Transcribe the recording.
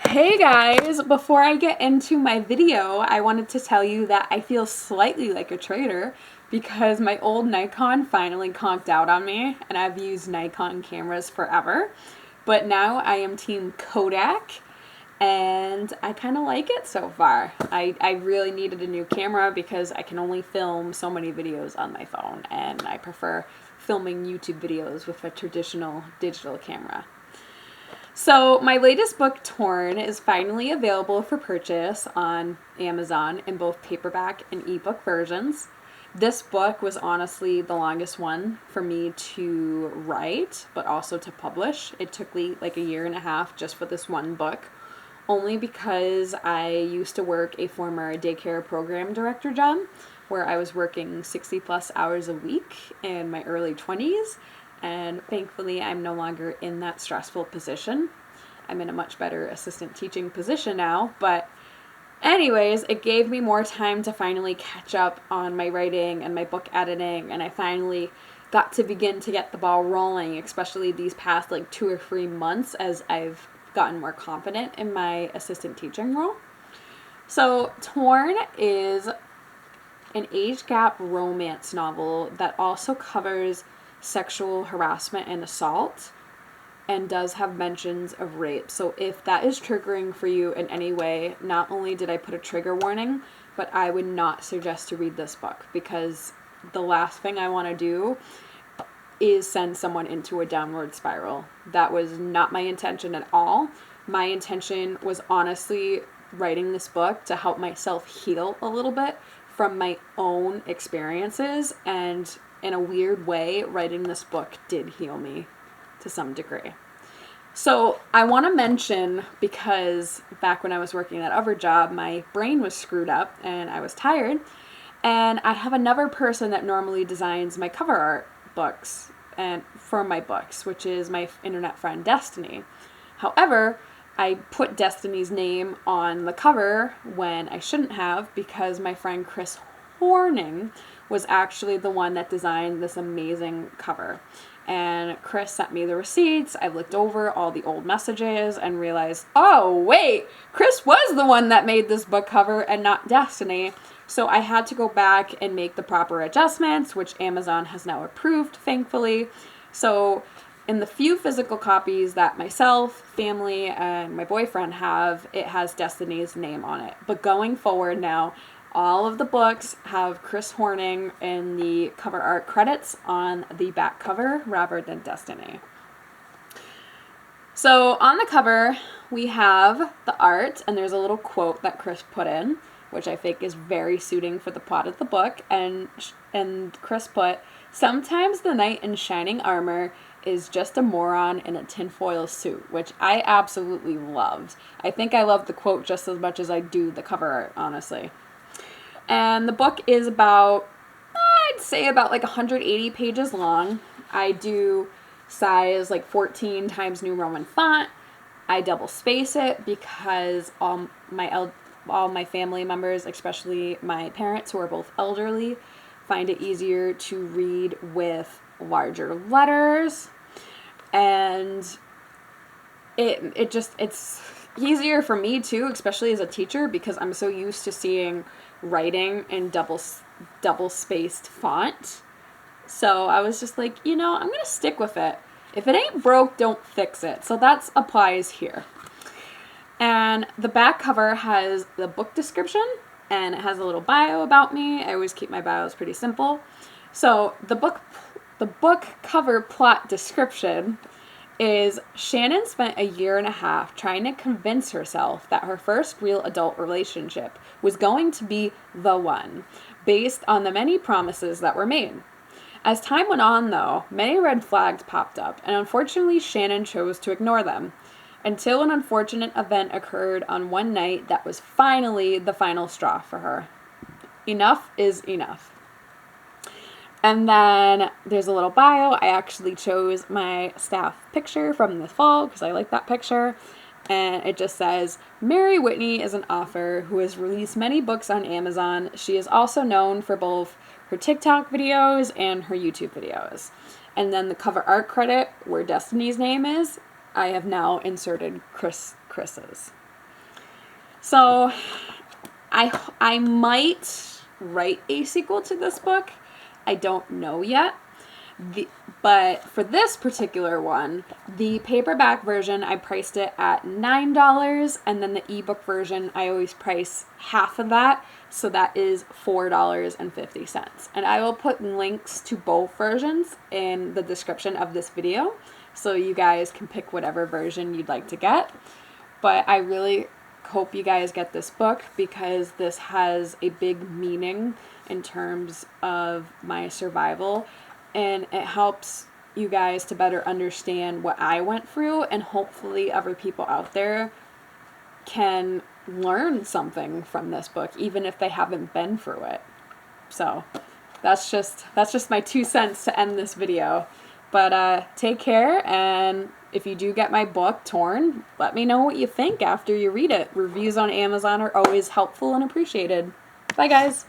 Hey guys, before I get into my video, I wanted to tell you that I feel slightly like a traitor because my old Nikon finally conked out on me, and I've used Nikon cameras forever. But now I am team Kodak, and I kind of like it so far. I really needed a new camera because I can only film so many videos on my phone, and I prefer filming YouTube videos with a traditional digital camera. So, my latest book, Torn, is finally available for purchase on Amazon in both paperback and ebook versions. This book was honestly the longest one for me to write, but also to publish. It took me like a year and a half just for this one book, only because I used to work a former daycare program director job where I was working 60 plus hours a week in my early 20s, and thankfully I'm no longer in that stressful position. I'm in a much better assistant teaching position now, but anyways, it gave me more time to finally catch up on my writing and my book editing, and I finally got to begin to get the ball rolling, especially these past like 2 or 3 months as I've gotten more confident in my assistant teaching role. So, Torn is an age gap romance novel that also covers sexual harassment and assault and does have mentions of rape. So if that is triggering for you in any way, not only did I put a trigger warning, but I would not suggest to read this book because the last thing I want to do is send someone into a downward spiral. That was not my intention at all. My intention was honestly writing this book to help myself heal a little bit from my own experiences, and in a weird way, writing this book did heal me to some degree. So I want to mention, because back when I was working that other job, my brain was screwed up and I was tired, and I have another person that normally designs my cover art books and for my books, which is my internet friend Destiny. However, I put Destiny's name on the cover when I shouldn't have, because my friend Kris was actually the one that designed this amazing cover. And Kris sent me the receipts. I looked over all the old messages and realized, oh, wait, Kris was the one that made this book cover and not Destiny. So I had to go back and make the proper adjustments, which Amazon has now approved, thankfully. So in the few physical copies that myself, family, and my boyfriend have, it has Destiny's name on it. But going forward now, all of the books have Kris Horning in the cover art credits on the back cover rather than Destiny. So on the cover, we have the art, and there's a little quote that Kris put in, which I think is very suiting for the plot of the book. And Kris put, "Sometimes the knight in shining armor is just a moron in a tinfoil suit," which I absolutely loved. I think I love the quote just as much as I do the cover art, honestly. And the book is about, I'd say about like 180 pages long. I do size like 14 times New Roman font. I double space it because all my family members, especially my parents who are both elderly, find it easier to read with larger letters. And it's easier for me too, especially as a teacher, because I'm so used to seeing writing in double spaced font. So I was just like, I'm gonna stick with it. If it ain't broke, don't fix it. So that applies here. And the back cover has the book description, and it has a little bio about me. I always keep my bios pretty simple. So the book cover plot description is: Shannon spent a year and a half trying to convince herself that her first real adult relationship was going to be the one, based on the many promises that were made. As time went on, though, many red flags popped up, and unfortunately Shannon chose to ignore them, until an unfortunate event occurred on one night that was finally the final straw for her. Enough is enough. And then there's a little bio. I actually chose my staff picture from the fall because I like that picture. And it just says, "Mary Whitney is an author who has released many books on Amazon. She is also known for both her TikTok videos and her YouTube videos." And then the cover art credit, where Destiny's name is, I have now inserted Kris's. So I might write a sequel to this book. I don't know yet. But for this particular one, the paperback version, I priced it at $9, and then the ebook version, I always price half of that, so that is $4.50. And I will put links to both versions in the description of this video, so you guys can pick whatever version you'd like to get. But I really hope you guys get this book, because this has a big meaning in terms of my survival. And it helps you guys to better understand what I went through, and hopefully other people out there can learn something from this book, even if they haven't been through it. So that's just my 2 cents to end this video. But take care, and if you do get my book, Torn, let me know what you think after you read it. Reviews on Amazon are always helpful and appreciated. Bye, guys.